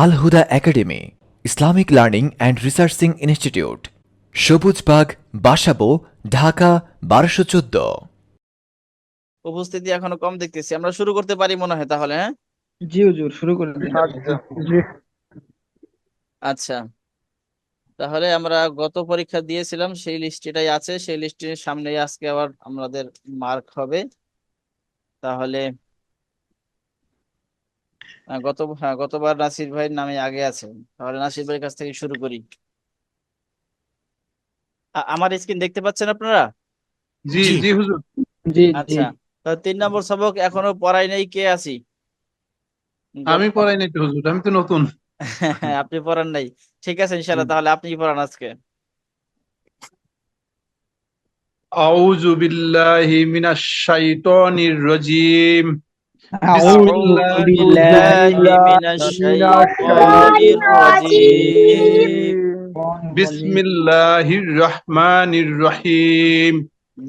Al Huda academy, Islamic learning and researching institute, Sabujbagh, Basabo, Dhaka ১২১৪। উপস্থিতি এখনো কম দেখতেছি, আমরা শুরু করতে পারি মনে হয় তাহলে, হ্যাঁ? জি হুজুর, শুরু করে দিন। জি। আচ্ছা, তাহলে আমরা গত পরীক্ষা দিয়েছিলাম সেই লিস্টটাই আছে, সেই লিস্টের সামনে আজকে আবার আমাদের মার্ক হবে। তাহলে গতবার নাসির ভাইয়ের নামে আগে আছে, তাহলে নাসির ভাইয়ের কাছ থেকে শুরু করি। আমার স্ক্রিন দেখতে পাচ্ছেন আপনারা? জি জি হুজুর। জি জি। আচ্ছা, তো 3 নম্বর সবক এখনো পড়াই নাই, কে আছি? আমি পড়াই নাই তো হুজুর, আমি তো নতুন। আপনি পড়ান নাই? ঠিক আছে, ইনশাল্লাহ তাহলে আপনি পড়ান আজকে। আউযু বিল্লাহি মিনাশ শাইতানির রাজিম। আউযু أعوذ বিল্লাহি بالله من الشيطان الرجيم বিসমিল্লাহির রহমানির রহিম।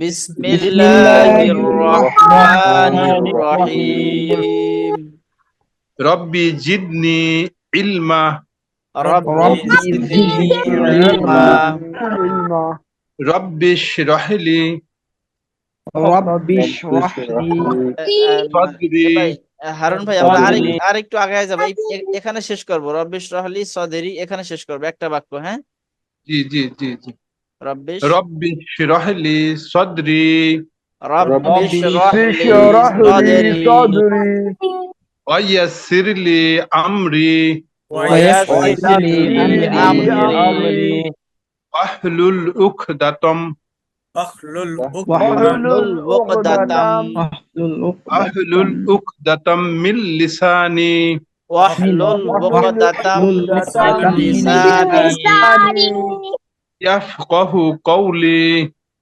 بسم الله বিসমিল্লাহির الرحمن রহমানির রহিম। الرحيم রব্বি জিদনি ইলমা। رب রব্বি زدني জিদনি علما ইলমা। রব্বি ইশরাহলি রব্বি ইশরাহলি সাদরি। ভাই, হারুন ভাই, আমরা সাদরি। আরেকটু আগে যাব, এখানে শেষ করব। রব্বি ইশরাহলি সদরি এখানে শেষ করব, একটা বাক্য, হ্যাঁ? জি জি জি জি। রব্বি রব্বি ইশরাহলি সাদরি রব্বি রব্বি ইশরাহলি ইশরাহলি সদরি সাদরি ওয়া ইয়াসসিরলি আমরি ويسر ওয়াইসিরলি لي أمري ওয়াহলুল উকদাতাম واحلل عقدة আহলুল উকদাতাম মিন লিসানি واحلل عقدة من মিন لساني ইয়াফকাহু কওলি।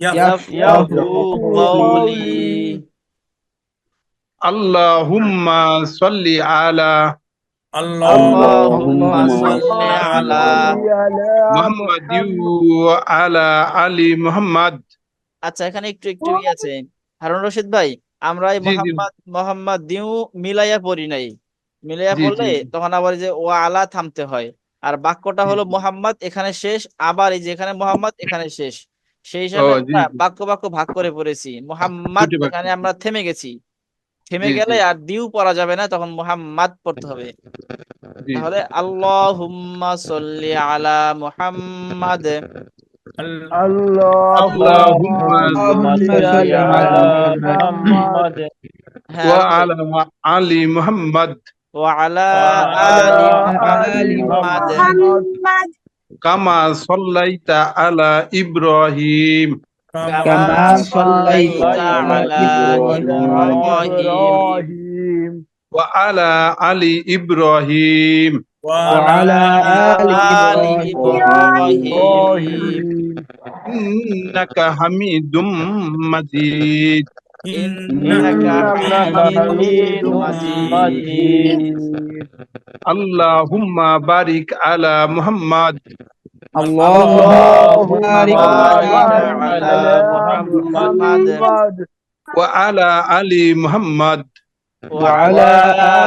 يفقه قولي আল্লাহুম্মা সাল্লি আলা اللهم صل على মুহাম্মাদিন ওয়া আলা আলি মুহাম্মাদ। আচ্ছা, এখানে একটু একটু আছে হারুন রশিদ ভাই, আমরা এই জি জি মোহাম্মদ দিউ মিলাইয়া পড়ি নাই। মিলাইয়া জি পড়লে জি তখন আবার যে ও আলা থামতে হয়। আর বাক্যটা জি হলো জি। মোহাম্মদ এখানে শেষ, আবার এই যে এখানে মোহাম্মদ এখানে শেষ। সেই ও হিসাবে জি আমরা জি। বাক্য বাক্য ভাগ করে পড়েছি। মোহাম্মদ দুটি বাক্য। এখানে আমরা থেমে গেছি, থেমে জি জি গেলে আর দিউ পড়া যাবে না, তখন মোহাম্মদ পড়তে হবে। জি তাহলে জি। আল্লাহুম্মা সাল্লি আলা মুহাম্মাদ আল্লাহুম্মা আল্লাহুম্মা সাল্লি সাল্লি আলা আলা মুহাম্মাদ হ্যাঁ ওয়া হারুন ভাই, আলা আলি মুহাম্মাদ وعلى آل আলা আলি محمد মুহাম্মাদ কামা সাল্লাইতা আলা ইব্রাহিম كما কামা صليت সাল্লাইতা আলা على إبراهيم ইব্রাহিম ওয়া আলা আলি ইব্রাহিম وعلى وعلى آل آل إبراهيم إبراهيم ইন্নাকা হামিদুম মাজিদ। إنك إنك حميد حميد مجيد مجيد আল্লাহুম্মা বারিক আলা মুহাম্মাদ اللهم اللهم بارك بارك على على محمد محمد ওয়া আলা আলি মুহাম্মাদ وعلى وعلى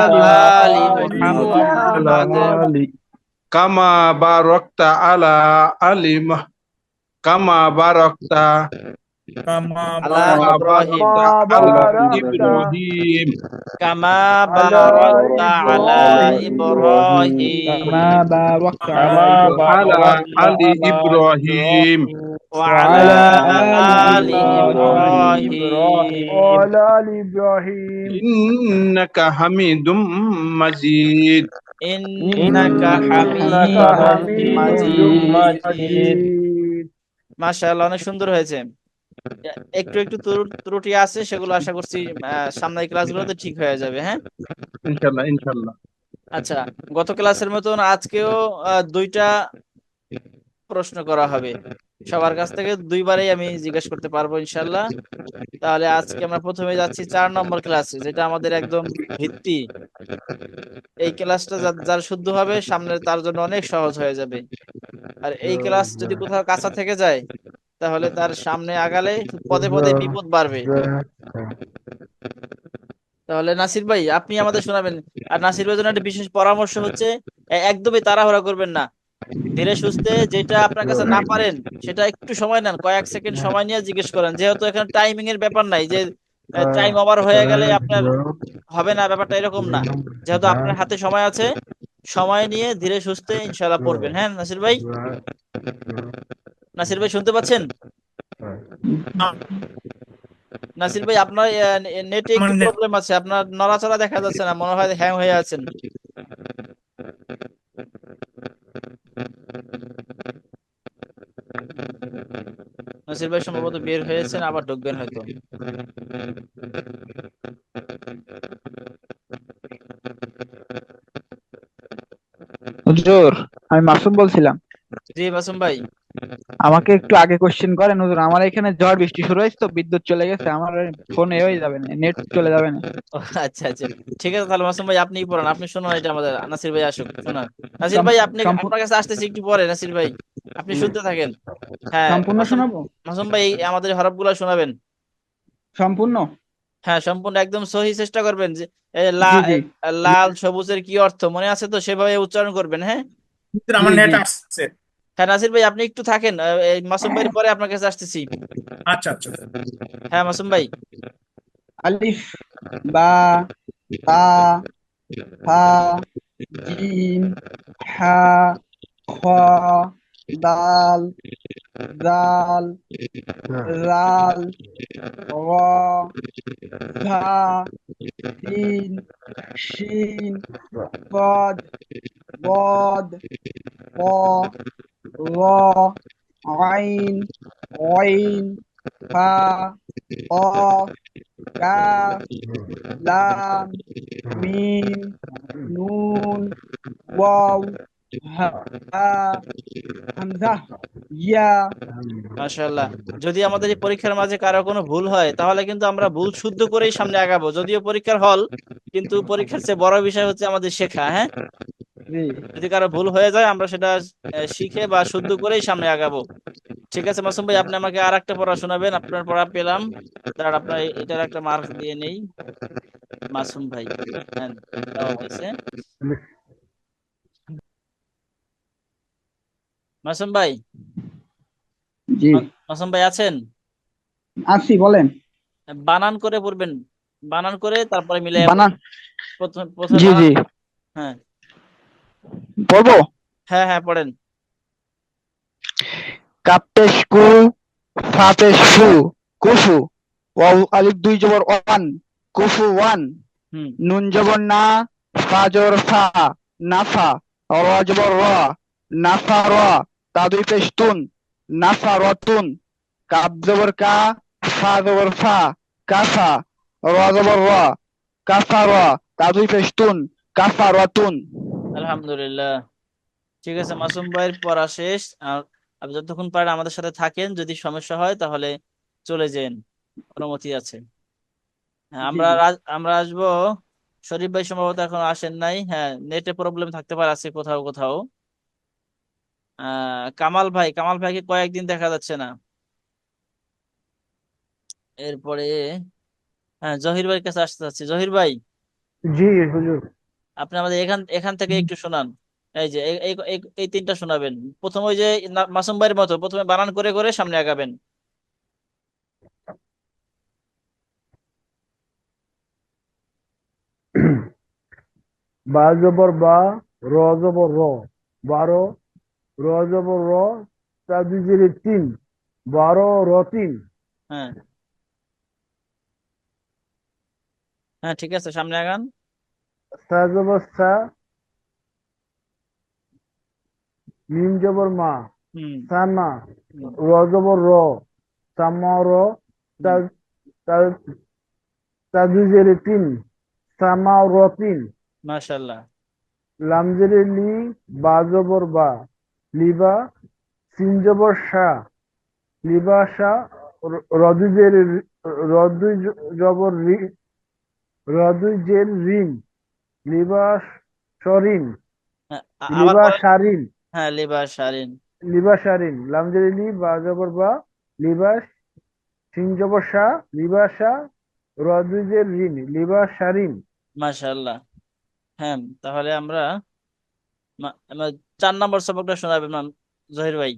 آل آل محمد محمد কামা বারাকতা আলা আলি কামা বারাকতা على কামা إبراهيم বারাকতা كما আলা باركت ইব্রাহিম كما على باركت على إبراهيم كما إبراهيم باركت على ওয়া আলা আলি إبراهيم ইব্রাহিম وعلى وعلى آل آل إبراهيم إبراهيم وعلى آل إبراهيم ইন্নাকা হামিদুম মাজিদ। إنك إنك حميد حميد مجيد। مجيد মাশাআল্লাহ, অনেক সুন্দর হয়েছে। একটু একটু ত্রুটি আছে, সেগুলো আশা করছি সামনের ক্লাসগুলোতে ঠিক হয়ে যাবে, হ্যাঁ? ইনশাআল্লাহ ইনশাআল্লাহ। আচ্ছা, গত ক্লাসের মতন আজকেও 2টা প্রশ্ন করা হবে। সবার কাছ থেকে 2বারই আমি জিজ্ঞেস করতে পারবো ইনশাল্লাহ। তাহলে আজকে আমরা প্রথমে যাচ্ছি 4 নম্বর ক্লাসে, যেটা আমাদের একদম ভিত্তি। এই ক্লাসটা যার শুদ্ধ হবে সামনে তার জন্য অনেক সহজ হয়ে যাবে। আর এই ক্লাস যদি কোথাও কাঁচা থেকে যায়, তাহলে তার সামনে আগালে পদে পদে বিপদ বাড়বে। তাহলে নাসির ভাই, আপনি আমাদের শোনাবেন। আর নাসির ভাইয়ের জন্য একটা বিশেষ পরামর্শ হচ্ছে, একদমই তাড়াহুড়া করবেন না, ধীরে সুস্থে যেটা আপনার কাছে না পারেন সেটা একটু সময় নেন, কয়েক সেকেন্ড সময় নিয়ে জিজ্ঞেস করেন, যেহেতু এখানে টাইমিং এর ব্যাপার নাই যে টাইম ওভার হয়ে গেলে আপনার হবে না, ব্যাপারটা এরকম না। যেহেতু আপনার হাতে সময় আছে, সময় নিয়ে ধীরে সুস্থে ইনশাল্লাহ পড়বেন। হ্যাঁ নাসির ভাই, নাসির ভাই শুনতে পাচ্ছেন? নাসির ভাই আপনার নেটে আমার একটু নেট প্রবলেম আছে, আপনার নড়াচড়া দেখা যাচ্ছে না, মনে হয় হ্যাং হয়ে আছেন। নাসির ভাই সম্ভবত বের হয়েছেন, আবার ঢুকবেন হয়তো। হুজুর, আমি মাসুম বলছিলাম। জি মাসুম ভাই। আমাকে একটু আগে কোশ্চেন করেন হুজুর, আমার এখানে ঝড় বৃষ্টি শুরু হয়েছে তো বিদ্যুৎ চলে গেছে, আমার ফোনে হয়ে যাবে না, নেট চলে যাবে না। ও, আচ্ছা আচ্ছা, ঠিক আছে তাহলে মাসুম ভাই আপনিই পড়ান, আপনি শুনুন, এটা আমাদের নাসির ভাই আসুক শোনান। নাসির ভাই আপনি, সম্পূর্ণ আপনার কাছে আসতেছি একটু পরে, নাসির ভাই আপনি শুনতে থাকেন। হ্যাঁ সম্পূর্ণ মাসুম, শোনাবো? মাসুম ভাই আমাদের হরফগুলো শোনাবেন। সম্পূর্ণ? হ্যাঁ সম্পূর্ণ একদম সহি চেষ্টা করবেন যে জি জি লাল সবুজের কি অর্থ মনে আছে তো, সেভাবে উচ্চারণ করবেন। হ্যাঁ জি আমার নেট জি। আসছে। হ্যাঁ নাসির ভাই আপনি একটু থাকেন, এই মাসুম ভাইয়ের পরে আপনার কাছে আসতেছি। আচ্ছা আচ্ছা। হ্যাঁ মাসুম ভাই। আলিফ, বা, তা, হা, জিম, হা, খ, দাল, জাল, রাল, র, ঝা, সিন, শিন, কদ, বদ, ক, র, আইন, অইন, ফা, কফ, কাফ, লাম, মিম, নুন, ওয়াও, হা, হামজা, ইয়া। মাশাআল্লাহ, যদি আমাদের এই পরীক্ষার মাঝে কারো কোনো ভুল হয় তাহলে কিন্তু আমরা ভুল শুদ্ধ করেই সামনে আগাবো, যদিও পরীক্ষার হল, কিন্তু পরীক্ষার চেয়ে বড় বিষয় হচ্ছে আমাদের শেখা। হ্যাঁ জি যদি কারো ভুল হয়ে যায় আমরা সেটা শিখে বা শুদ্ধ করেই সামনে আগাবো। ঠিক আছে মাসুম ভাই, আপনি আমাকে আর একটা পড়া শোনাবেন, আপনার পড়া পেলাম, দাঁড়ান আপনার এটার একটা মার্ক দিয়ে নেই। মাসুম ভাই, হ্যাঁ দেওয়া হয়েছে। মাসুম ভাই, জি মাসুম ভাই আছেন? আসি, বলেন। বানান করে পড়বেন, বানান করে তারপরে মিলাই বানান? প্রথমে প্রথমে জি বানান। জি, হ্যাঁ পড়বো। হ্যাঁ হ্যাঁ পড়েন। কাপেশ কু, ফাপেশ ফু, কুফু। ওয়াও আলিফ দুই জবর ওয়ান, কুফু ওয়ান। হুম নুন জবর না, ফা জবর ফা, নাফা। র জবর র, নাফা র। তা দুই পেশ তুন, নাফা রতুন। কাপ জবর কা, ফা জবর ফা, কাফা। র জবর র, কাফা র। তা দুই পেশ তুন, কাফা রতুন। আলহামদুলিল্লাহ, ঠিক আছে মাসুম ভাইয়ের পড়া শেষ। আর আপনি যতক্ষণ পারেন আমাদের সাথে থাকেন, যদি সমস্যা হয় তাহলে চলে যান, অনুমতি আছে। হ্যাঁ জি আমরা জি। আমরা আসবো। শরীফ ভাই সম্ভবত এখন আসেন নাই, হ্যাঁ নেটে প্রবলেম থাকতে পারে আছে কোথাও কোথাও। কামাল ভাই, কামাল ভাইকে কয়েকদিন দেখা যাচ্ছে না। এরপরে হ্যাঁ জহির ভাইয়ের কাছে আসতে চাচ্ছি। জহির ভাই, জি হুজুর। আপনি আমাদের এখান এখান থেকে একটু শোনান। এই যে এই এই এই এই তিনটা শোনাবেন। প্রথম ওই যে মাসুম ভাইয়ের মতো প্রথমে বানান করে করে সামনে আগাবেন। বা জবর বা, র জবর র, 12, র জবর র, তা দুই জেরে 3, 12 রতিন। হ্যাঁ হ্যাঁ ঠিক আছে সামনে আগান। সা জবর সা, মিম জবর মা, হুম সামা। হুম র জবর র, সামা র, তা হুম তা তা দুই জেরে 3, সামা রতিন। মাশাআল্লাহ। লাম জেরে লি, বা জবর বা, লিবা। সিন জবর সা, লিবাসা। রদুই জের, রদুই জবর রি, রদুই জের রিন, লিবাস সরিন, হ্যাঁ, আবার বলেন। লিবাসারিন, হ্যাঁ লিবাস শালীন। লিবাসারিন। লামজের লি, বা জবর বা, লিবাস। সিন জবর সা, লিবাসা। রদুই জের রিন, লিবাসারিন। মাশাআল্লাহ। হ্যাঁ তাহলে আমরা আমার 4 নম্বর সবকটা শোনাবেন ম্যাম জহির ভাই,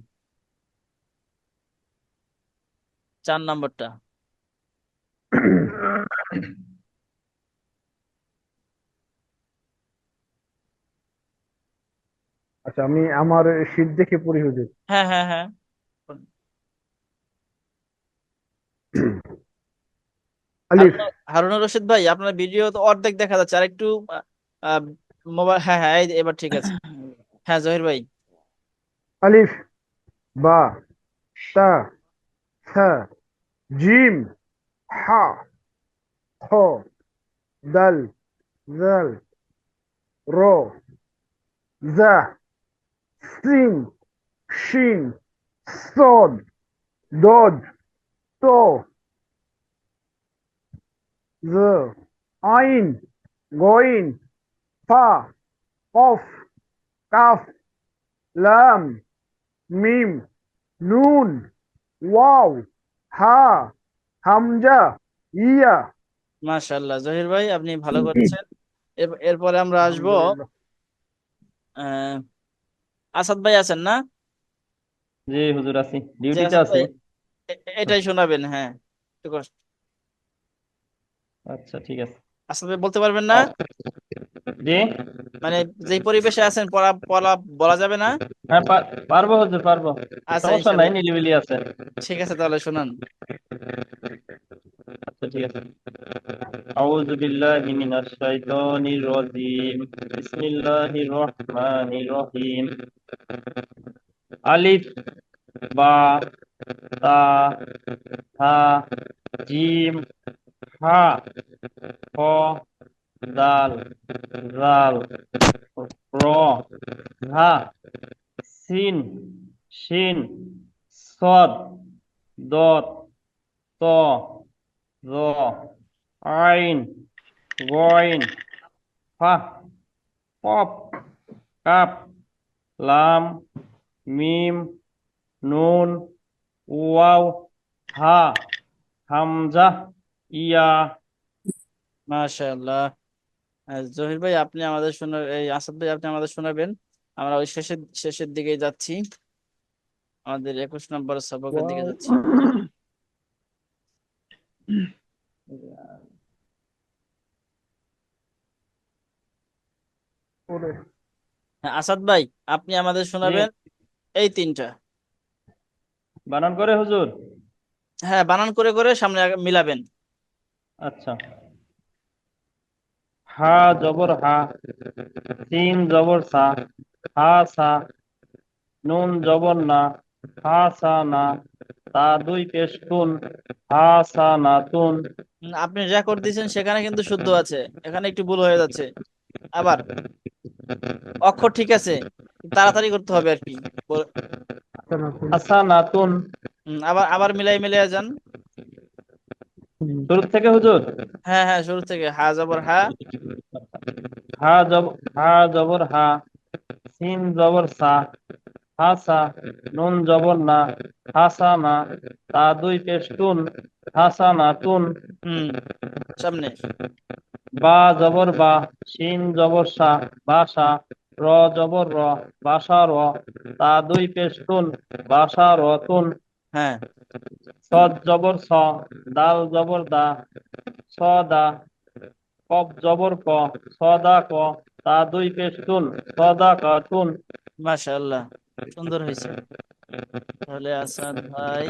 4 নম্বরটা। আচ্ছা, আমি আমার শীট দেখে পড়ি হুজুর। হ্যাঁ হ্যাঁ হ্যাঁ। আলিফ। হারুনুর রশিদ ভাই, আপনার ভিডিও তো অর্ধেক দেখা যাচ্ছে, আর একটু মোবাইল, হ্যাঁ হ্যাঁ এবার ঠিক আছে। হ্যাঁ জহির ভাই। আলিফ, বা, তা, থা, জিম, হা, খ, দাল, জাল, র, জা, সিন, শিন, সদ, দদ, ত, জ, আইন, গইন, ফা, কফ, কাফ, লাম, মিম, নুন, ওয়াও, হা, হামজা, ইয়া। মাশাআল্লাহ জহির ভাই, আপনি ভালো করছেন। এরপরে আমরা আসবো আলহামদুলিল্লাহ। আহ আসাদ ভাই, আছেন না? জি হুজুর, আছি, যে ডিউটিতে আসাদ আছি। ভাই, এটাই শোনাবেন, হ্যাঁ একটু কষ্ট। আচ্ছা ঠিক আছে। আসাদ ভাই বলতে পারবেন না? আ- জি। মানে যেই পরিবেশে আছেন পড়া পড়া বলা যাবে না? হ্যাঁ, পারবো হুজুর, পারবো। আচ্ছা সমস্যা নাই, ইনশাল্লাহ, নিরিবিলি আছে। ঠিক আছে তাহলে শোনান। আচ্ছা ঠিক আছে। আউযু বিল্লাহি মিনাশ শাইতানির রাজিম। বিসমিল্লাহির রহমানির রহিম। আলিফ, বা, তা, হা, জিম, হা, খ, দাল, জাল, র, ঝা, সিন, শিন, সদ, দত, ত, জ, আইন, গইন, ফা, কফ, কাপ, লাম, মিম, নুন, ওয়াও, হা, হামজা, ইয়া। মাশাআল্লাহ। জহির ভাই আপনি আমাদের শোনা, এই আসাদ ভাই আপনি আমাদের শোনাবেন। আমরা ওই শেষের শেষের দিকেই যাচ্ছি, আমাদের 21 নম্বর সবকের দিকে ওয়াও। যাচ্ছি। ওরে। হ্যাঁ আসাদ ভাই, আপনি আমাদের জি, শোনাবেন এই 3টা। বানান করে হুজুর। হ্যাঁ বানান করে করে সামনে আগে মিলাবেন। আচ্ছা। হা জবর হা, সিন জবর সা, হা সা, নুন জবর না, হা সা না, তা দুই পেশ তুন, হা সা না তুন। আপনি রেকর্ড দিয়েছেন সেখানে কিন্তু শুদ্ধ আছে, এখানে একটু ভুল হয়ে যাচ্ছে। আবার অক্ষর ঠিক আছে, তাড়াতাড়ি করতে হবে আর কি। বল- সানাতুন। হাসা না তুন। আবার আবার মিলাই মিলাই যান। শুরু থেকে হুজুর। হ্যাঁ হ্যাঁ শুরু থেকে, হা জবর হা। হা জব হা জবর হা, সিন জবর সা, হা সা, নুন জবর না, হাসা না, তা দুই পেশ তুন, হাসা না তুন। হুম, সামনে। বা জবর বা, শিন জবর সা, বাসা, র জবর র, বাসা র, তা দুই পেশ তুন, বাসা র তুন। হ্যাঁ। সদ জবর স, দাল জবর দা, স দা, কফ জবর ক, সদা ক, তা দুই পেশ তুন, সদা কা তুন। মাশাআল্লাহ, সুন্দর হয়েছে। তাহলে আসাদ ভাই,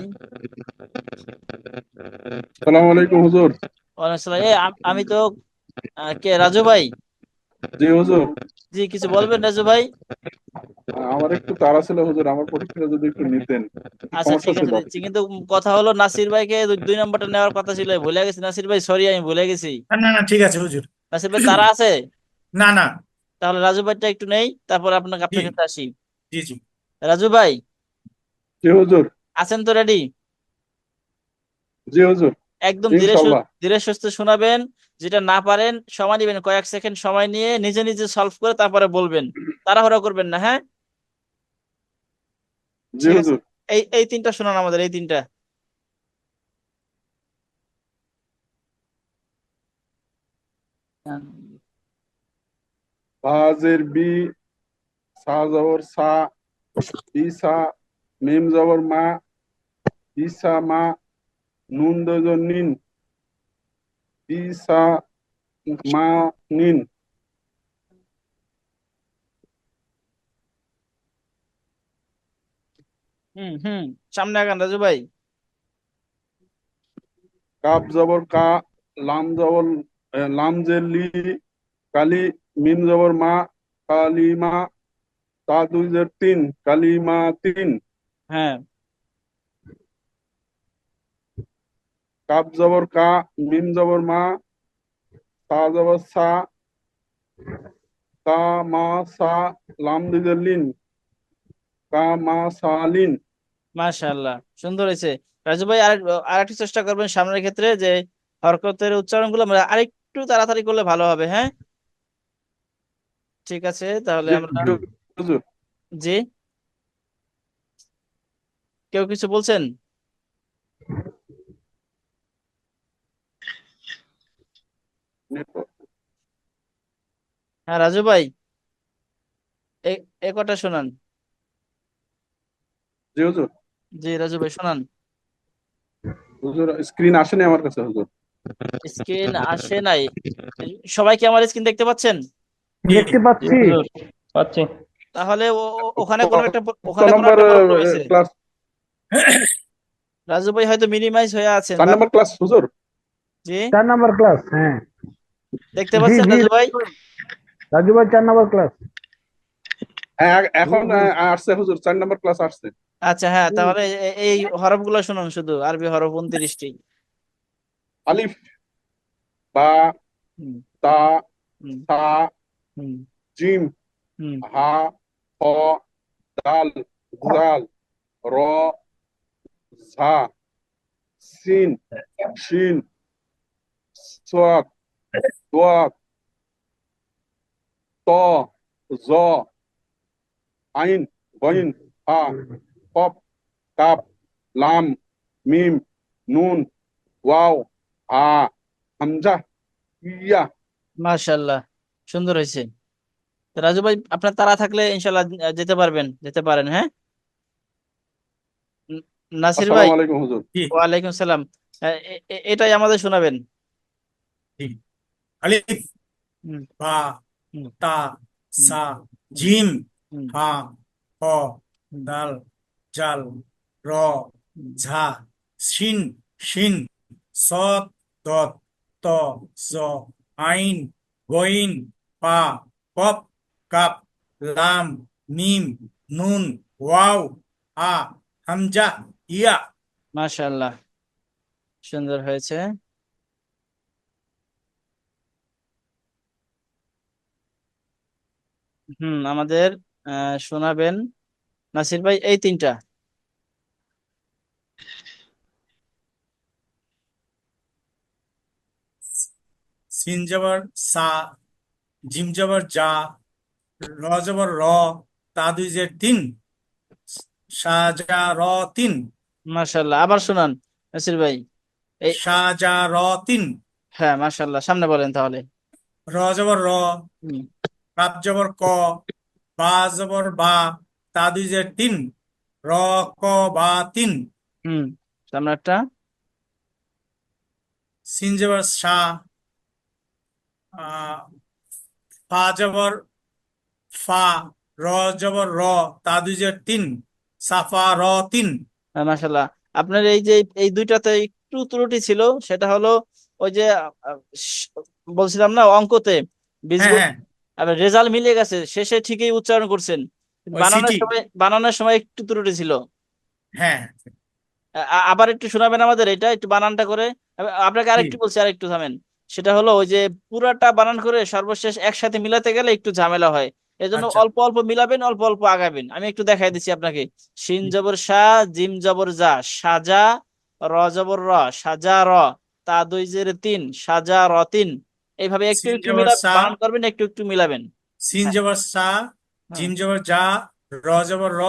সালাম আলাইকুম হুজুর। ওয়ালাইকুম আসসালাম। আমি তো কে, রাজু ভাই? জি হুজুর। জি কিছু বলবেন রাজু ভাই? আমার একটু তাড়া ছিল হুজুর, আমার পরীক্ষাটা যদি একটু নিতেন। একটু আচ্ছা সমস্যা ঠিক আছে ছিল। দিচ্ছি, কিন্তু কথা হলো নাসির ভাইকে 2 নম্বরটা নেওয়ার কথা ছিল, ভুলে গেছি নাসির ভাই, সরি আমি ভুলে গেছি। না না না, ঠিক আছে হুজুর। নাসির ভাই তারা আছে? না না। তাহলে রাজু ভাইটা একটু নেই, তারপর জি আপনার কাছে আসি। জি জি। রাজু ভাই জি হুজুর। আছেন তো রেডি? জি হুজুর। একদম ধীরে ইনশাল্লাহ। ধীরে সুস্থে শোনাবেন। যেটা না পারেন সময় নেবেন, কয়েক সেকেন্ড সময় নিয়ে নিজে নিজে সলভ করে তারপরে বলবেন, তাড়াহুড়া করবেন না, হ্যাঁ? জি ঠিক আছে, হুজুর। এই 3টা শোনান আমাদের, এই 3টা। বাজের বি, সা জবর সা, ঈসা, মিম জবর মা, ঈসা মা, নুন দজর নিন, ঈসা মা নিন। হুম, সামনে আগান রাজু ভাই। কাপ জবর কা, লাম জবর লাম জের লি, কালি, মিম জবর মা, কালিমা, তা দুই জের তিন, কালিমা তিন। হ্যাঁ, কাপ জবর কা, মিম জবর মা, সা জবর সা, কা মা সা, লাম দুই জের লিন, কা মা সা লিন। মাশাআল্লাহ, সুন্দর হয়েছে। রাজু ভাই আরেকটু চেষ্টা করবেন সামনের ক্ষেত্রে, যে হরকতের উচ্চারণগুলো আমরা আরেকটু তাড়াতাড়ি করলে ভালো হবে। হ্যাঁ, ঠিক আছে, তাহলে জি আমরা। হুজুর। জি, কেউ কিছু বলছেন? হ্যাঁ রাজু ভাই, এ এ কটা শোনান। জি হুজুর। জি রাজু ভাই শোনান। হুজুর স্ক্রিন আসেনি আমার কাছে হুজুর। স্ক্রিন আসে নাই? সবাই কি আমার স্ক্রিন দেখতে পাচ্ছেন? জি দেখতে জি পাচ্ছি। হুজুর, পাচ্ছি। তাহলে কত ওখানে কোনো নম্বর একটা প্রবলেম হয়েছে। ক্লাস? রাজু ভাই হয়তো মিনিমাইজ হয়ে আছেন 4 নম্বর ক্লাস হুজুর। জি, 4 নম্বর ক্লাস, হ্যাঁ। দেখতে জি পাচ্ছেন জি, রাজু ভাই? রাজু ভাই 4 নম্বর ক্লাস। হ্যাঁ, এখন আসছে হুজুর, 4 নম্বর ক্লাস আসছে। আচ্ছা, হ্যাঁ, তাহলে এই হরফগুলো শুনুন, শুধু আরবি হরফ 29টি। আলিফ, বা, হুম, তা, হুম, সা, হুম, জিম, হুম। হা, হ, দাল, জাল, র, ঝা, সিন, শিন, সাদ, দাদ, ত, জ, আইন, গইন, হা, কফ, কাপ, লাম, মিম, নুন, ওয়াও, হা, হামজা, ইয়া। মাশাআল্লাহ, সুন্দর হয়েছে। তো রাজু ভাই, আপনার তাড়া থাকলে ইনশাল্লাহ যেতে পারেন। হ্যাঁ, ন- নাসির ভাই। আসসালামু আলাইকুম হুজুর। জি ওয়ালাইকুম সালাম। এটাই আমাদের শোনাবেন। জি। আলিফ, হুম, বা, হুম, তা, হুম, সা, হুম, জিম, হুম, হা, হ, হুম, দাল, জাল, র, হুম। ঝা, শিন, শিন, সদ, দত, ত, জ, আইন, গইন, পা, কপ, কাপ, লাম, মিম, নুন, ওয়াও, আ, হামজা, ইয়া। মাশাআল্লাহ, সুন্দর হয়েছে। আমাদের শোনাবেন নাসির ভাই এই তিনটা। সিন জবর সা, জিম জবর জা, র জবর র, তা দুই জের তিন, তিন, মাশাআল্লাহ, আবার শোনান নাসির ভাই। এই তিন। হ্যাঁ, মাশাআল্লাহ, সামনে বলেন তাহলে। র জবর র, হুম, কাপ জবর ক, বা জবর বা, তা দুই জের তিন, র, ক, বা তিন। হুম, সামনে একটা। সিন জবর সা, আহ, ফা জবর ফা, র জবর র, তা দুই জের তিন, সাফা র তিন। মাশাআল্লাহ, আপনার এই যে এই দুইটাতে একটু ত্রুটি ছিল, সেটা হলো ওই যে শ- বলছিলাম না অঙ্কতে হ্যাঁ বীজগণিত, হ্যাঁ, আপনার রেজাল্ট মিলে গেছে, শেষে ঠিকই উচ্চারণ করছেন, কিন্তু ওই সিটি। বানানোর সময় একটু ত্রুটি ছিল। হ্যাঁ আবার একটু শোনাবেন আমাদের এটা, একটু বানানটা করে। আপনাকে জি, আরেকটু বলছি, আরেকটু থামেন। সেটা হলো ওই যে পুরাটা বানান করে সর্বশেষ একসাথে মিলাতে গেলে একটু ঝামেলা হয়। এজন্য আচ্ছা। অল্প অল্প মিলাবেন, অল্প অল্প আগাবেন। আমি একটু দেখাই দিচ্ছি আপনাকে। শিন জবর শাহ, জিম জবর জা, সাজা, র জবর র, সাজা র, তা দুই জের তিন, সাজা র তিন। এইভাবে একটু সিন একটু জবর মিলা সা, বানান করবেন, একটু একটু মিলাবেন। সিন হ্যাঁ, জবর সা, হ্যাঁ, জিম জবর জা, র জবর র,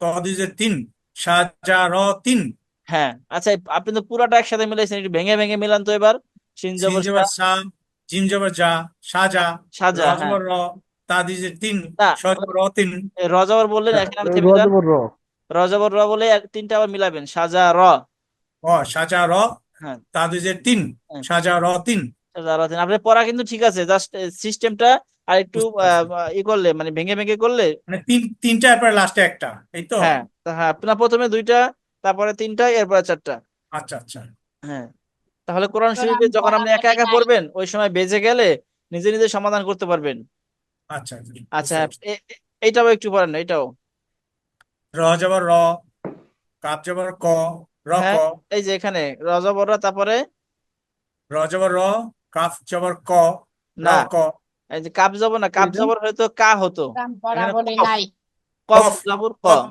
ত দুই জের তিন, সা যা র তিন। হ্যাঁ। আচ্ছা, আপনি তো পুরাটা একসাথে মিলাইছেন, একটু ভেঙে ভেঙে মিলান তো এবার। শিন সিন জবর জবর শাহ, সা, জিম জবর জা, সাজা, র সাজা, হ্যাঁ, জবর র, তা দুইজের তিন, না স জবর র তিন, র জবর বললেন, এখানে আমি থেমে র যান। জবর র র জবর র বলে তিনটা আবার মিলাবেন, সাজা র। সাজা র, হ্যাঁ তা দুইজের তিন, হ্যাঁ, সাজা র তিন। সাজা র তিন। আপনার পড়া কিন্তু ঠিক আছে, জাস্ট সিস্টেমটা আর একটু বুঝতে পারছি, করলে, মানে ভেঙে ভেঙে করলে। মানে তিনটা এরপর লাস্টে একটা, এই তো। হ্যাঁ হ্যাঁ, আপনার প্রথমে দুইটা, তারপরে তিনটা, এরপরে চারটা। আচ্ছা আচ্ছা। হ্যাঁ, তাহলে কোরআন শরীফে জোরাম যখন পড়া আপনি একা বলে একা নাই। পড়বেন, ওই সময় বেজে গেলে নিজে নিজে সমাধান করতে পারবেন। আচ্ছা আচ্ছা, আচ্ছা, বুঝতে পারছি। এইটাও একটু পড়েন, এইটাও। র জবর র, কাপ জবর ক, র ক। হ্যাঁ, এই যে এখানে র জবর র, তারপরে র জবর র, কাফ জবর ক, র না, ক। এই যে কাপ জবর না, কাপ জবর হয়তো কা হতো। জোরাম পড়া এখানে বলে কফ, নাই। কফ কফ, জবর ক। কফ।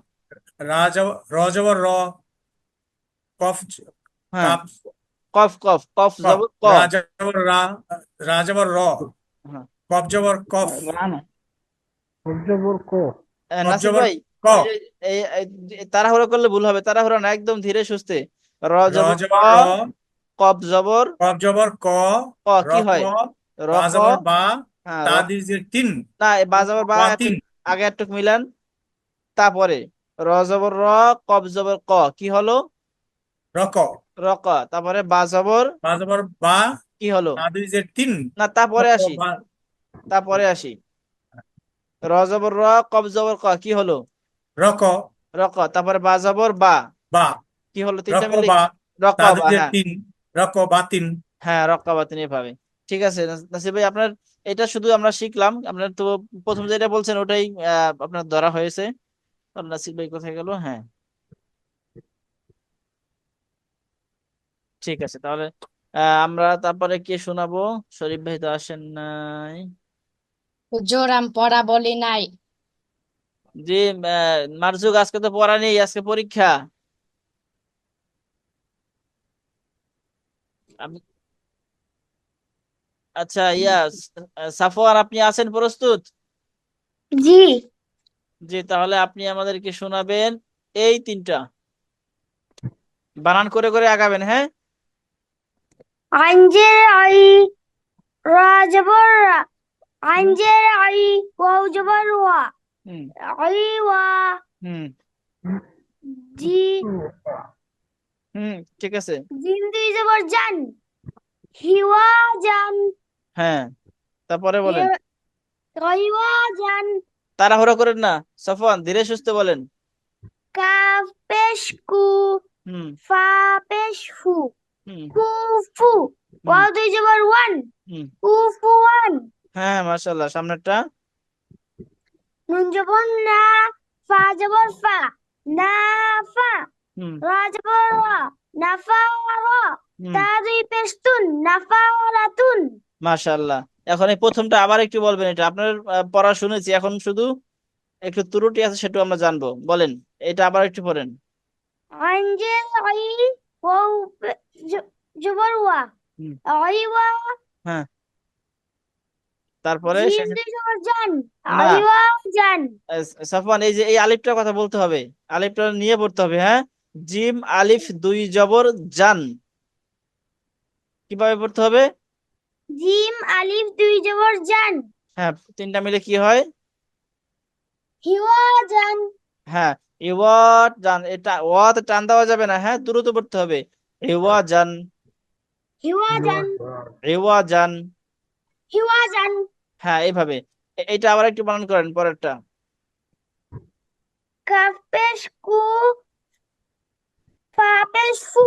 র জবর র, কফ, হ্যাঁ, কাপ, কফ কফ কফ কফ। জবর ক। রা জবর রা, রা জবর র, হ্যাঁ, কফ জবর কফ, রানা র জবর ক কফ নাসির জবর ভাই, ক। তাড়াহুড়ো করলে ভুল হবে, তাড়াহুড়ো না, একদম ধীরে সুস্থে। র র জবর ক, জবর র, কফ জবর কফ জবর ক, ক, র কি ক। হয়? র বা ক। জবর বা, হ্যাঁ তা দিজের তিন, না, এই বা জবর বা বা একটু তিন। আগে একটু মিলান। তারপরে র জবর র, কফ জবর ক, কি হলো? র ক। র ক। তারপরে বা জবর বা জবর বা, কি হলো? তা দিজের তিন, না, র তারপরে ক আসি, বা। তারপরে আসি। র জবর র, কফ জবর ক, কি হলো? র ক, র ক। তারপরে বা জবর বা, বা, কি হলো? র তিনটা ক মিলে বা, র ক তা বা, দিজের হ্যাঁ তিন, র ক বা তিন। হ্যাঁ, রক্কাবাতিন এভাবে। ঠিক আছে নাসির ভাই, আপনার এটা শুধু আমরা শিখলাম, আপনার তো প্রথম যেটা বলছেন ওটাই আপনার ধরা হয়েছে। আর নাসির ভাই কোথায় গেল? হ্যাঁ, ঠিক আছে তাহলে। আমরা তারপরে কে শোনাবো? শরীফ ভাই তো আসেন নাই। জোরাম পড়া বলে নাই। জি, মারজুক, আজকে তো পড়া নেই, আজকে পরীক্ষা। আমি- আচ্ছা, সাফওয়ান, আপনি আছেন প্রস্তুত? জি। জি, তাহলে আপনি আমাদেরকে শোনাবেন এই তিনটা, বানান করে করে আগাবেন, হ্যাঁ? আইনজের আই, রা জবর রা, আইনজের আই, ওয়াও জবর ওয়া, হুম আই ওয়া, হুম জি, হুম, ঠিক আছে। জিম দুই জবর জান, হিওয়া জান, হ্যাঁ, তারপরে বলেন। গাইওয়া জান, তাড়াহুড়ো করেন না, সাফওয়ান, ধীরে সুস্থে বলেন। কাফ পেশ কু, হুম ফা পেশ ফু, হুম কুফু, হুম ওয়াও দুই জবর ওয়ান, হুম কুফুয়ান, হ্যাঁ, মাশাআল্লাহ, সামনেরটা। নুন জবর না, ফা জবর ফা, না ফা, হুম রা জবর রা, নাফা রা, হুম তা দুই পেশতুন, নাফা রাতুন। মাশাআল্লাহ। এখন এই প্রথমটা আবার একটু বলবেন, এটা আপনার পড়া শুনেছি, এখন শুধু একটু ত্রুটি আছে, সেটা আমরা জানবো, বলেন। এটা আবার একটু পড়েন। আইনজের আই, ওয়াও জবর ওয়া, হুম আই ওয়া, হ্যাঁ, তারপরে জিম শেষে দুই জবর জান, না, আই ওয়া জান, সাফওয়ান, এই যে এই আলিফটার কথা বলতে হবে, আলিফটা নিয়ে পড়তে হবে, হ্যাঁ। জিম আলিফ দুই জবর জান, কিভাবে পড়তে হবে? জিম আলিফ দুই জবর জান, হ্যাঁ, তিনটা মিলে কি হয়? হিওয়া জান, হ্যাঁ, ইওয়াত জান, এটা ওয়াত টান দেওয়া যাবে না, হ্যাঁ, দ্রুত পড়তে হবে। ইওয়া জান, হিওয়া জান, ইওয়া জান। হিওয়া জান, হ্যাঁ, এইভাবে। এটা আবার একটু বানান করেন পরেরটা। কাফ পেশ কু, ফা পেশ ফু,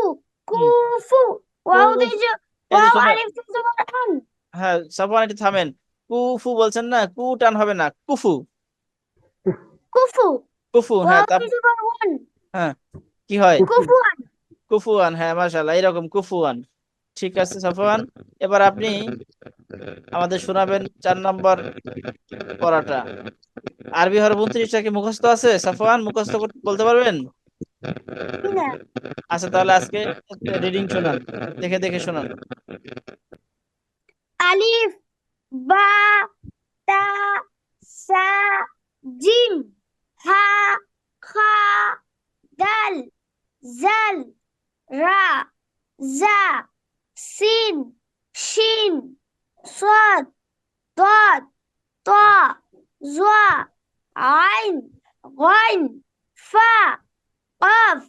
হুম কুফু, ওয়াও দুই এই যে ওয়াও শোনেন, আলিফ দুই জবর আন, হ্যাঁ সাফওয়ান, একটু থামেন। কুফু বলছেন না, কু টান হবে না, কুফু। কুফু, কুফু, হ্যাঁ, ওয়াও দুই জবর ওয়ান, হ্যাঁ, কি হয়? কুফুয়ান। কুফুয়ান, হ্যাঁ, মাশাআল্লাহ, এরকম কুফুয়ান। ঠিক আছে সাফওয়ান, এবার আপনি আমাদের শোনাবেন 4 নম্বর পড়াটা। আরবি হরফ 29টা কি মুখস্থ আছে সাফওয়ান? মুখস্থ বলতে পারবেন? না, আচ্ছা, তাহলে আজকে রিডিং শোনান, দেখে দেখে শোনান। আলিফ, বা, তা, সা, জিম, হা, খা, দাল, জাল, রা, জা, সিন, শিন, صاد, ضاد, طاء, জা, আইন, গাইন, ফা, কফ,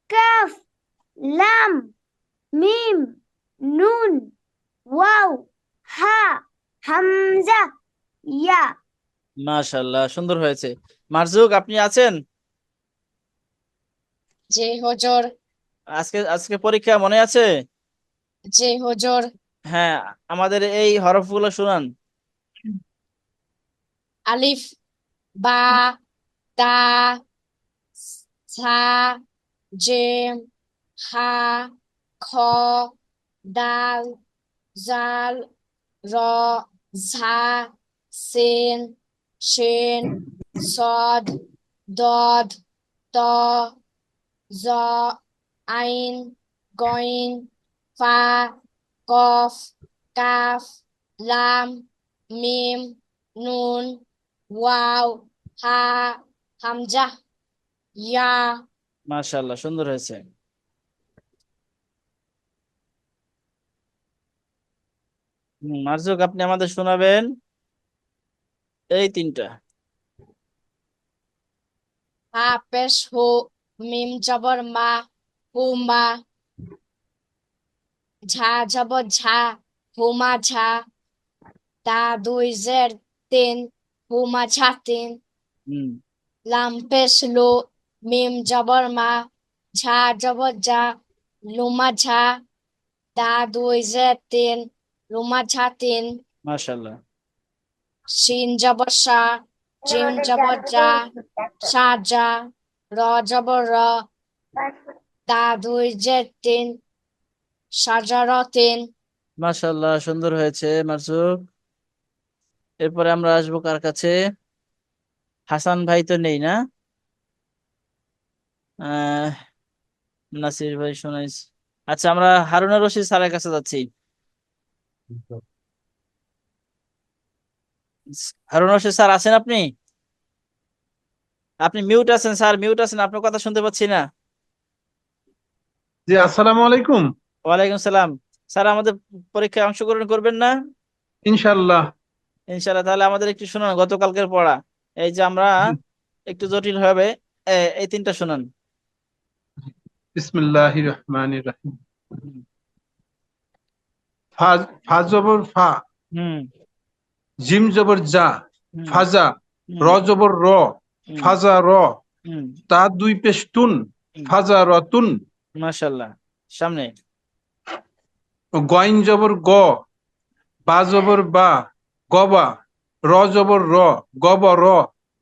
কাফ, লাম, মিম, নুন, ওয়াও, হা, হামজা, ইয়া। মাশাআল্লাহ, সুন্দর হয়েছে। মারজুক, আপনি আছেন? জি হুজুর, আজকে আজকে পরীক্ষা মনে আছে? জি হুজুর। হ্যাঁ, আমাদের এই হরফগুলো শুনান। আলিফ, বা, তা, সা, জিম, হা, খ, দাল, জাল, র, ঝা, সিন, শিন, সদ, দদ, ত, জ, আইন, গইন, ফা, কফ, কাফ, লাম, মিম, নুন, ওয়াও, হা, হামজা, ইয়া। মাশাআল্লাহ, সুন্দর হয়েছে। মারজুক, আপনি আমাদের শোনাবেন এই তিনটা। হা পেশ হু, মিম জবর মা, হুমা, ঝা জবর ঝা, হুমা ঝা, তা দুই জের তিন, হুমা ঝা তিন, হুম লাম পেশ লু, মিম জবর মা, ঝা জবর যা, লুমা ঝা, তা দুই জের তিন, লুমা ঝা তিন, মাশাআল্লাহ। শিন জবর শা, জিম জবর জা, শা যা, র জবর র, তা দুই জের তিন, সাজারতিন। মাশাআল্লাহ, সুন্দর হয়েছে মারজুক। এরপরে আমরা আসবো কার কাছে? হাসান ভাই তো নেই না? আহ নাসির ভাই শোনাইস। আচ্ছা, আমরা হারুনা রশিদ স্যারের কাছে যাচ্ছি। হারুনা রশিদ স্যার, আছেন আপনি? আপনি মিউট আছেন স্যার, মিউট আছেন, আপনার কথা শুনতে পাচ্ছি না। জি, আসসালামু আলাইকুম। ওয়ালাইকুম সালাম। স্যার, আমাদের পরীক্ষায় অংশগ্রহণ করবেন না? ইনশাআল্লাহ। ইনশাআল্লাহ। তাহলে আমাদের একটু শোনান গতকালকের পড়া। এই যে আমরা জি, একটু জটিল হবে, এই তিনটা শোনান। বিসমিল্লাহির রহমানির রহিম। হুম ফা, ফা জবর ফা, হুম জিম জবর জা, হুম ফাজা, র হুম জবর র, হুম ফাজা র, হুম তা দুই পেশ তুন, হুম। ফাজা রতুন, মাশাআল্লাহ। সামনে। গইন জবর গ, বা জবর বা, গবা, র জবর র, গব র,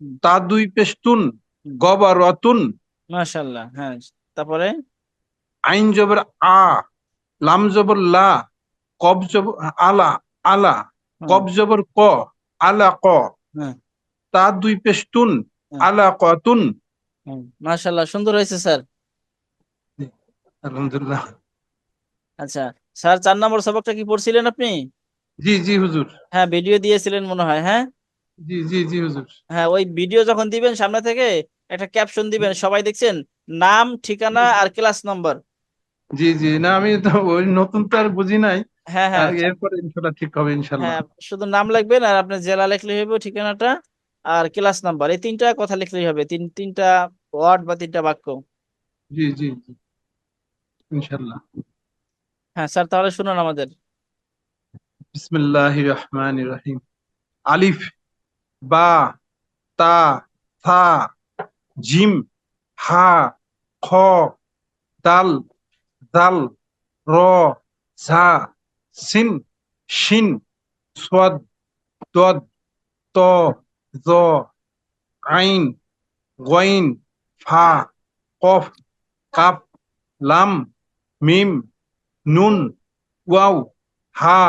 হুম তা দুই পেশ তুন, হুম। গবা রতুন, মাশাআল্লাহ, হ্যাঁ। তারপরে? আইন জবর আ, লাম জবর লা, কব জবর আলা, আলা, হুম কব জবর ক, আলা ক, হ্যাঁ তা দুই পেশতুন, হ্যাঁ আলা কতুন। হুম। মাশাআল্লাহ, সুন্দর হয়েছে স্যার। আলহামদুলিল্লাহ। আচ্ছা স্যার, 4 নম্বর সবকটা কি পড়ছিলেন আপনি? জি জি হুজুর। হ্যাঁ, ভিডিও দিয়েছিলেন মনে হয়, হ্যাঁ। জি জি জি হুজুর। হ্যাঁ, ওই ভিডিও যখন দিবেন সামনে থেকে একটা ক্যাপশন দিবেন, সবাই দেখছেন, নাম, ঠিকানা আর ক্লাস নম্বর। জি জি, না আমি তো ওই নতুন তো আর বুঝি নাই। হ্যাঁ হ্যাঁ এরপরে ইনশাল্লাহ ঠিক হবে ইনশাল্লাহ। হ্যাঁ, শুধু নাম লিখবেন আর আপনার জেলা লিখলেই হবে, ঠিকানাটা আর ক্লাস নাম্বার, এই তিনটা কথা লিখলেই হবে, তিনটা ওয়ার্ড বা তিনটা বাক্য। জি জি জি, ইনশাল্লাহ। হ্যাঁ স্যার, তাহলে শুনুন আমাদের। বিসমিল্লাহির রহমানির রহিম। আলিফ, বা, তা, থা, জিম, হা, খ, দাল, দাল, র, ঝা, সিন, শিন, সোয়াদ, দদ, ত, জ, আইন, গইন, ফা, কফ, কাফ, লাম, মিম, নুন, ওয়াও, হা,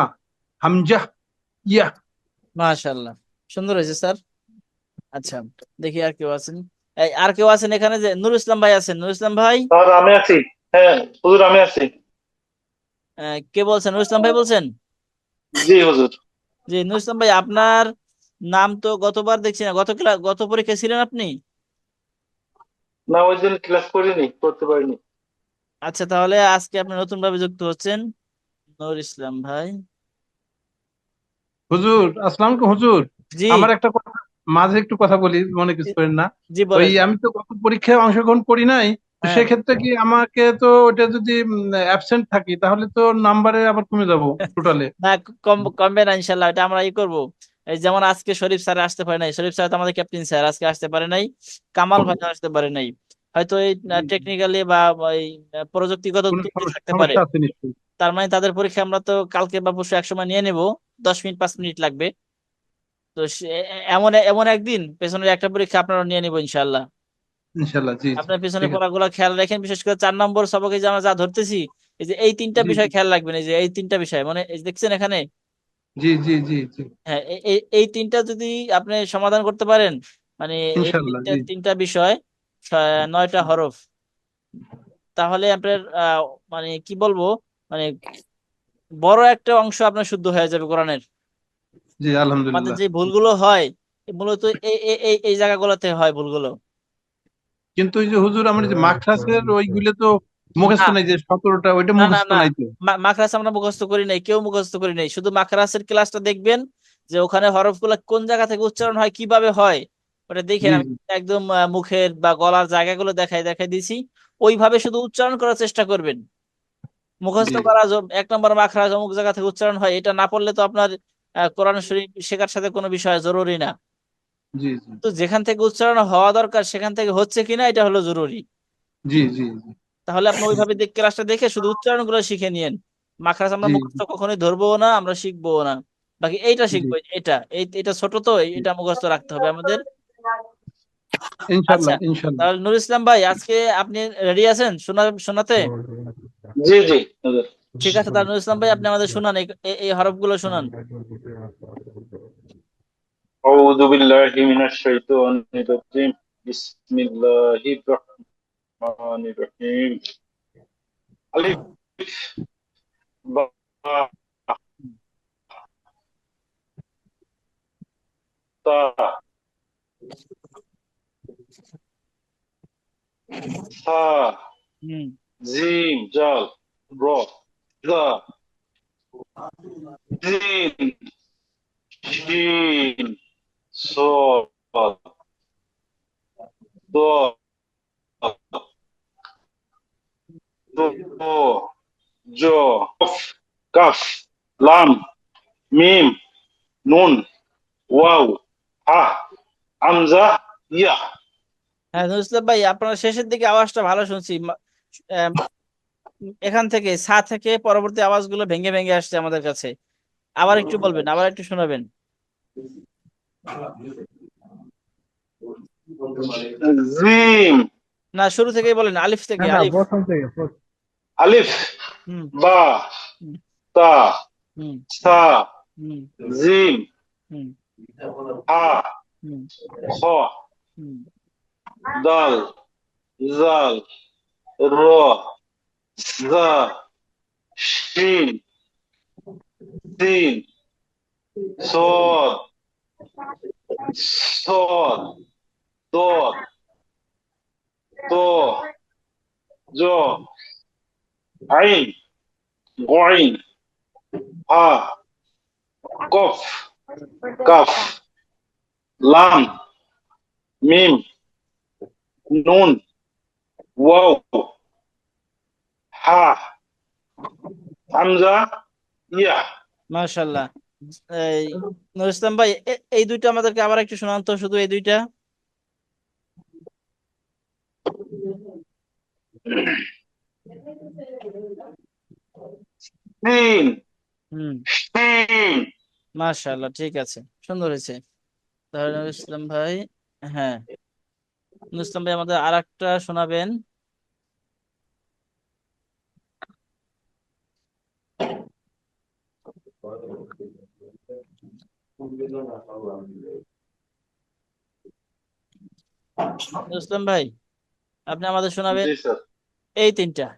হামজা, ইয়া। মাশাআল্লাহ, সুন্দর হয়েছে স্যার। আচ্ছা, দেখি আর কেউ আছেন? এই আর কেউ আছেন এখানে? যে নুর ইসলাম ভাই আছেন, নুর ইসলাম ভাই। স্যার আমি আছি। হ্যাঁ হুজুর আমি আছি। কে বলছেন? নুর ইসলাম ভাই বলছেন? জি হুজুর। জি, নুর ইসলাম ভাই, আপনার নাম তো গতবার দেখছি না, গত পরীক্ষায় ছিলেন আপনি? না ওই দিন ক্লাস করিনি, করতে পারিনি। আচ্ছা, তাহলে আজকে আপনি নতুন ভাবে যুক্ত হচ্ছেন, নুর ইসলাম ভাই। হুজুর, আসসালামু আলাইকুম হুজুর। জি। আমার একটা কথা, মাঝে একটু কথা বলি, মনে কিছু করেন না। জি ওই বলেন। আমি তো গত পরীক্ষায় অংশগ্রহণ করি নাই, তো হ্যাঁ। সেক্ষেত্রে কি আমাকে তো ওটা যদি অ্যাবসেন্ট থাকি তাহলে তো নাম্বারে আবার কমে যাব টোটালে। না, কমবে না ইনশাল্লাহ, এটা আমরা করব। এই যেমন আজকে শরীফ স্যার আসতে পারে নাই, শরীফ স্যার তো আমাদের ক্যাপ্টেন স্যার, আজকে আসতে পারে নাই। কামাল ভাই আসতে পারে নাই। হয়তো এই টেকনিক্যালি বা এই প্রযুক্তিগত কোনো ত্রুটি থাকতে পারে। সমস্যা আছে নিশ্চয়ই। তার মানে তাদের পরীক্ষা আমরা তো কালকে বা পরশু এক সময় নিয়ে নেব, 10 মিনিট 5 মিনিট লাগবে। তো এমন এমন একদিন পেছনের একটা পরীক্ষা আপনারা নিয়ে নিব ইনশাল্লাহ। ইনশাল্লাহ, জি জি, আপনার পিছনে ঠিক আছে। পড়াগুলো খেয়াল রাখেন, বিশেষ করে 4 নম্বর সবকে যে আমরা যা ধরতেছি, এই যে এই 3টা জি বিষয় জি খেয়াল রাখবেন, এই যে এই 3টা বিষয় মানে এই যে দেখছেন এখানে। জি জি জি জি, হ্যাঁ, এই 3টা যদি আপনি সমাধান করতে পারেন, মানে এই ইনশাল্লাহ, তিনটা জি তিনটা বিষয়, 9টা হরফ, তাহলে আপনার মানে কি বলবো, মানে বড় একটা অংশ আপনার শুদ্ধ হয়ে যাবে কোরআনের। জি, আমাদের আলহামদুলিল্লাহ। যে ভুলগুলো হয়, মূলত এই জায়গাগুলোতে হয় ভুলগুলো। কিন্তু ওই যে হুজুর আমার যে মাখরাসের ওইগুলো তো না মুখস্থ নাই, যে 17টা ওইটা না না মুখস্থ না, নাই তো। মাখরাস আমরা মুখস্থ করি নাই, কেউ মুখস্থ করি নাই, শুধু মাখরাসের ক্লাসটা দেখবেন, যে ওখানে হরফগুলো কোন জায়গা থেকে উচ্চারণ হয়, কিভাবে হয়, ওটা দেখেন। জি আমি জি একদম মুখের বা গলার জায়গাগুলো দেখাই দেখাই দিছি, ওইভাবে শুধু উচ্চারণ করার চেষ্টা করবেন। মুখস্থ জি করা 1 নম্বর মাখরাজ অমুক জায়গা থেকে উচ্চারণ হয়, এটা না পড়লে তো আপনার কোরআন শরীফ শেখার সাথে কোনো বিষয় জরুরি না। জি জি তো যেখান থেকে উচ্চারণ হওয়া দরকার সেখান থেকে হচ্ছে কিনা এটা হলো জরুরি। জি জি জি তাহলে আপনি ওইভাবে ক্লাসটা দেখে শুধু উচ্চারণগুলো শিখে নিয়েন। মাখরাজ আমরা জি মুখস্থ কখনোই ধরবো না, আমরা শিখবো না। বাকি এইটা জি, শিখবো, এটা ছোট তো, এটা মুখস্থ রাখতে হবে আমাদের। আচ্ছা, ইনশাল্লাহ ইনশাল্লাহ। তাহলে নুর ইসলাম ভাই, আজকে আপনি রেডি আছেন শোনাতে? জি জি হুজুর। ঠিক আছে, তাহলে নুর ইসলাম ভাই আপনি আমাদের শোনান, এই হরফগুলো শোনান। আউযু বিল্লাহি মিনাশ শাইতানির রাজিম। বিসমিল্লাহির রহমানির রহিম। আলিফ, বা, তা, সা, হুম। জিম, জাল, র, জা, জিন, শিন, صاد، ضاد، ضو، জো, কফ, কাফ, লাম, মিম, নুন, ওয়াও, হা, হামজা, ইয়া। হ্যাঁ নুর ইসলাম ভাই, আপনার শেষের দিকে আওয়াজটা ভালো শুনছি। আম, এখান থেকে সা থেকে পরবর্তী আওয়াজগুলো ভেঙে ভেঙে আসছে আমাদের কাছে। আবার একটু বলবেন, আবার একটু শোনাবেন। জিম, না, শুরু থেকেই বলেন, আলিফ থেকে, না না, আলিফ। প্রথম থেকে আলিফ, হুম। বা, হুম। তা, হুম। সা, হুম। জিম, হুম। হা, হুম। খ, হুম। দাল, জাল, র, জা, শিন, সিন, صاد، صاد، ضاد، ض، জ, আইন, গইন, হা, কফ, কাফ, লাম, মিম, নুন, ওয়াও, হা, হামজা, ইয়া। মাশাআল্লাহ। এই নুর ইসলাম ভাই, এই দুইটা আমাদেরকে আবার একটু শোনান তো, শুধু এই দুইটা। সিন, হুম। শিন। মাশাআল্লাহ, ঠিক আছে, সুন্দর হয়েছে। তাহলে নুর ইসলাম ভাই, হ্যাঁ, নুর ইসলাম ভাই আমাদের আর একটা শোনাবেন। নুর ইসলাম ভাই, আপনি আমাদের শোনাবেন জি স্যার। এই 3টা,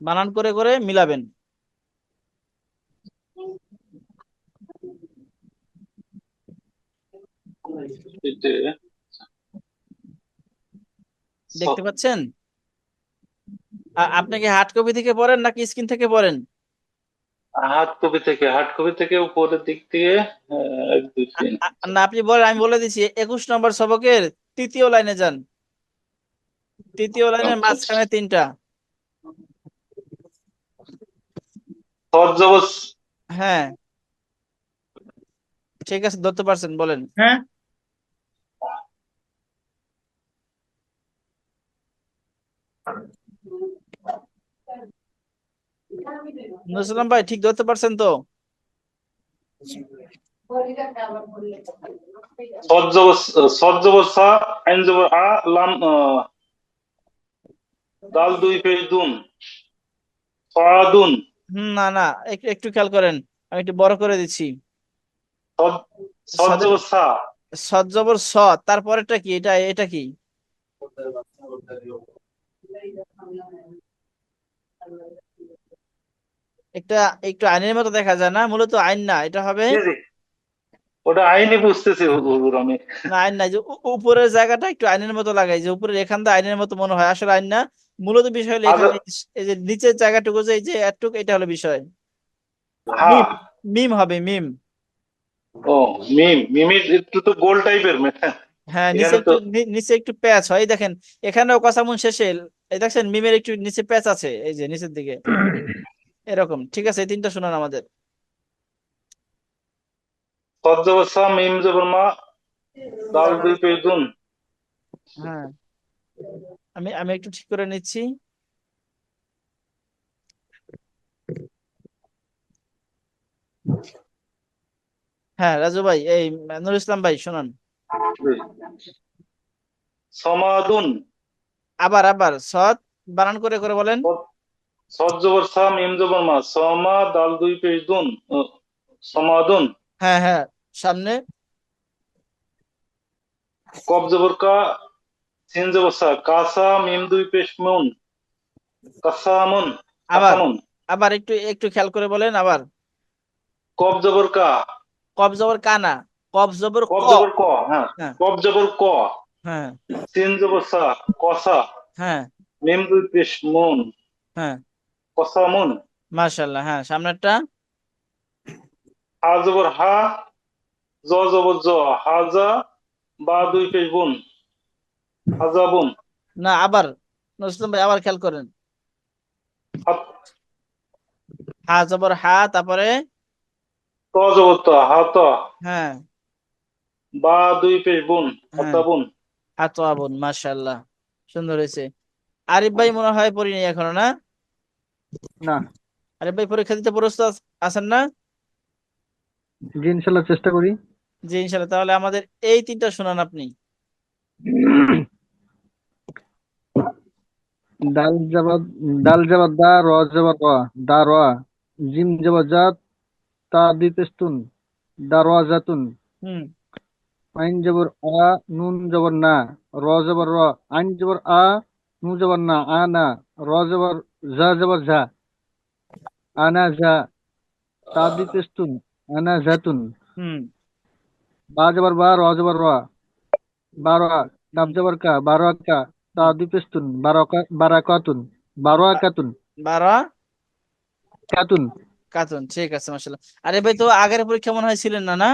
বানান করে করে মিলাবেন। দেখতে পাচ্ছেন? আপনি কি হার্ড কপি থেকে পড়েন নাকি স্ক্রিন থেকে পড়েন? হাট কপি থেকে উপরের দিক থেকে 1 2 3 না আপনি বলেন, আমি বলে দিচ্ছি 21 নম্বর সবকের তৃতীয় লাইনে যান, তৃতীয় লাইনের আচ্ছা আচ্ছা। মাঝখানে 3টা। সদ জবর হ্যাঁ ঠিক আছে, ধরতে পারছেন, বলেন। হ্যাঁ নুসলাম ভাই ঠিক ধরতে পারছেন তো? সদ জবর সা, আইন জবর আ, লাম দাল 2 পেশ দুন, সাদুন। না না, একটু একটু খেয়াল করেন, আমি একটু বড় করে দিচ্ছি। সদ সদ সদের জবর সা, সদ জবর স, তারপরেরটা কি? এটা এটা কি? একটা একটু আইনের মতো দেখা যায় না? মূলত আইন না, এটা হবে জি জি, ওটা আইনি বুঝতেছি হুজুর আমি। না, আইন না, যে উপরের জায়গাটা একটু আইনের মতো লাগাই, যে উপরের এখানটা আইনের মতো মনে হয়, আসলে আইন না। মূলত বিষয় হলো আজ এখানে এই যে নিচের জায়গাটুকু, যে এই যে এতটুকু, এটা হলো বিষয়। হা, মিম, মিম হবে মিম। ও মিমির একটু তো গোল টাইপের। হ্যাঁ নিচে এখানে তো একটু নিচে একটু প্যাচ হয়, এই দেখেন এখানেও কাসামুন শেষে এই দেখছেন মিমের একটু নিচে প্যাচ আছে, এই যে নিচের দিকে এরকম। ঠিক আছে, এই 3টা শোনান আমাদের। সদ জবর সা, মিম জবর মা, দাল 2 পেশ দুন। হ্যাঁ আমি আমি একটু ঠিক করে নিচ্ছি। হ্যাঁ রাজু ভাই, এই নুর ইসলাম ভাই শোনান। সমাদুন। আবার আবার সৎ বানান করে করে বলেন। সদ জবর সা, মিম জবর মা, সমা দাল 2 পেশ দুন, সমাদুন। হ্যাঁ হ্যাঁ, সামনে। কব জবর কা, সিন জবর সা, কাসা মিম 2 পেশ মুন, কাসামুন, আবার কাসামুন। আবার একটু একটু খেয়াল করে বলেন আবার। কব জবর কা, কব জবর কানা, কব জবর ক। কব জবর ক, হ্যাঁ, হ্যাঁ কব জবর ক, হ্যাঁ সিন জবর সা, কসা হ্যাঁ মিম 2 পেশ মুন, হ্যাঁ, কসামুন। মাশাআল্লাহ। হ্যাঁ সামনেরটা। হা জবর হা, জ জবর জ, হাজা বা 2 পেশ বুন, হাজাবুন। না আবার নজরুল ভাই আবার খেয়াল করেন। হাত, হা জবর হা, তারপরে ত জবর ত, হাত, হ্যাঁ বা 2 পেশ বুন, হ্যাঁ, হাতাবুন। আতওয়াবুন, মাশাআল্লাহ, সুন্দর হয়েছে। আরিফ ভাই মনে হয় পড়িনি এখনো, না? না। আরিফ ভাই পরীক্ষা দিতে প্রস্তুত আছেন না? জি ইনশাল্লাহ চেষ্টা করি। জি ইনশাআল্লাহ, তাহলে আমাদের এই 3টা শোনান আপনি। ডাল জবর ডাল জবর দা, র জবর র, দা র, জিম জবর জাত, তা দুই পেস্তুন, দা র জাতুন, হুম, আইন জবর আ, নুন জবর না, র জবর র, আইন জবর আ, নু জবর না, আ না, র জবর জবর ঝা, আনা ঝা, তা দুই পেস্তুন, আনা জাতুন, হুম, বা জবর বা, র জবর র, বারো, কাব হুম। জবর কা, বারো আকা, তা দুই পেস্তুন, বারাকাতুন, বারো আকাতুন, 12 কাতুন। কাতুন, ঠিক আছে মাশাআল্লাহ। আরে ভাই তো আগের পরীক্ষা মনে হয় ছিলেন না, না?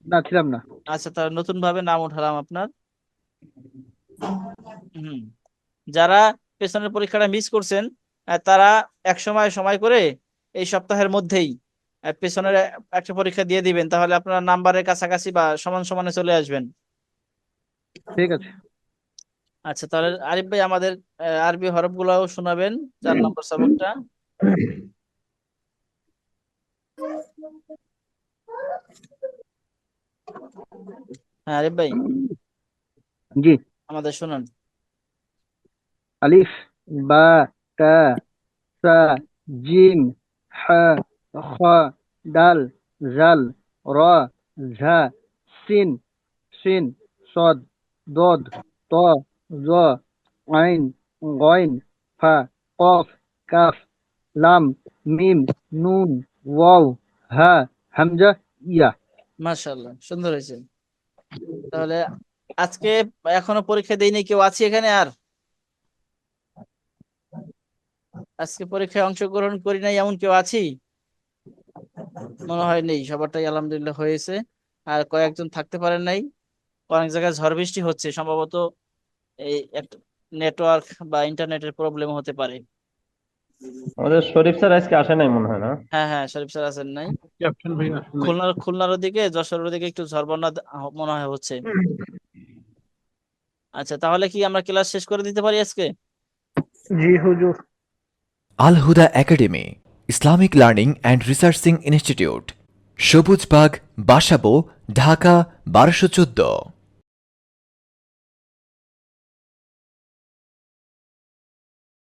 না ছিলাম না। আচ্ছা, তাহলে নতুন ভাবে নাম উঠালাম আপনার। হুম, যারা পেছনের পরীক্ষাটা মিস করছেন, তারা এক সময় সময় করে এই সপ্তাহের মধ্যেই পেছনের একটা পরীক্ষা দিয়ে দিবেন, তাহলে আপনার নাম্বারের কাছাকাছি বা সমান সমানে চলে আসবেন। ঠিক আছে। আচ্ছা, তাহলে আরিফ ভাই আমাদের আরবি হরফ গুলাও শোনাবেন, 4 নম্বর সবকটা। হ্যাঁ আরিফ ভাই, জি। আমাদের শোনান। আলিফ, বা, তা, সা, জিম, হা, খ, দাল, জাল, র, ঝা, সিন, সিন, সদ, দদ, ত, জ, আইন, গইন, ফা, কফ, কাফ, লাম, মিম, নুন, ওয়াও, হা, হামজা, ইয়া। মাশাআল্লাহ, সুন্দর হয়েছে। তাহলে আজকে এখনো পরীক্ষা দেয়নি কেউ আছে এখানে আর? আজকে পরীক্ষায় অংশগ্রহণ করি নাই এমন কেউ আছি? মনে হয় নেই, সবারটাই আলহামদুলিল্লাহ হয়েছে। আর কয়েকজন থাকতে পারেন নাই, অনেক জায়গায় ঝড় বৃষ্টি হচ্ছে, সম্ভবত এই একটা নেটওয়ার্ক বা ইন্টারনেটের প্রবলেম হতে পারে। আমাদের শরীফ স্যার আজকে আসে নাই মনে হয় না? হ্যাঁ হ্যাঁ, শরীফ স্যার আছেন নাই। ক্যাপ্টেন ভাই আসেন নাই। খুলনার দিকে, যশোরের দিকে একটু ঝড় বন্যা মনে হয় হচ্ছে। আচ্ছা, তাহলে কি আমরা ক্লাস শেষ করে দিতে পারি আজকে? জি হুজুর। Al Huda academy Islamic learning and researching institute, Sabujbagh, Basabo, Dhaka 1214।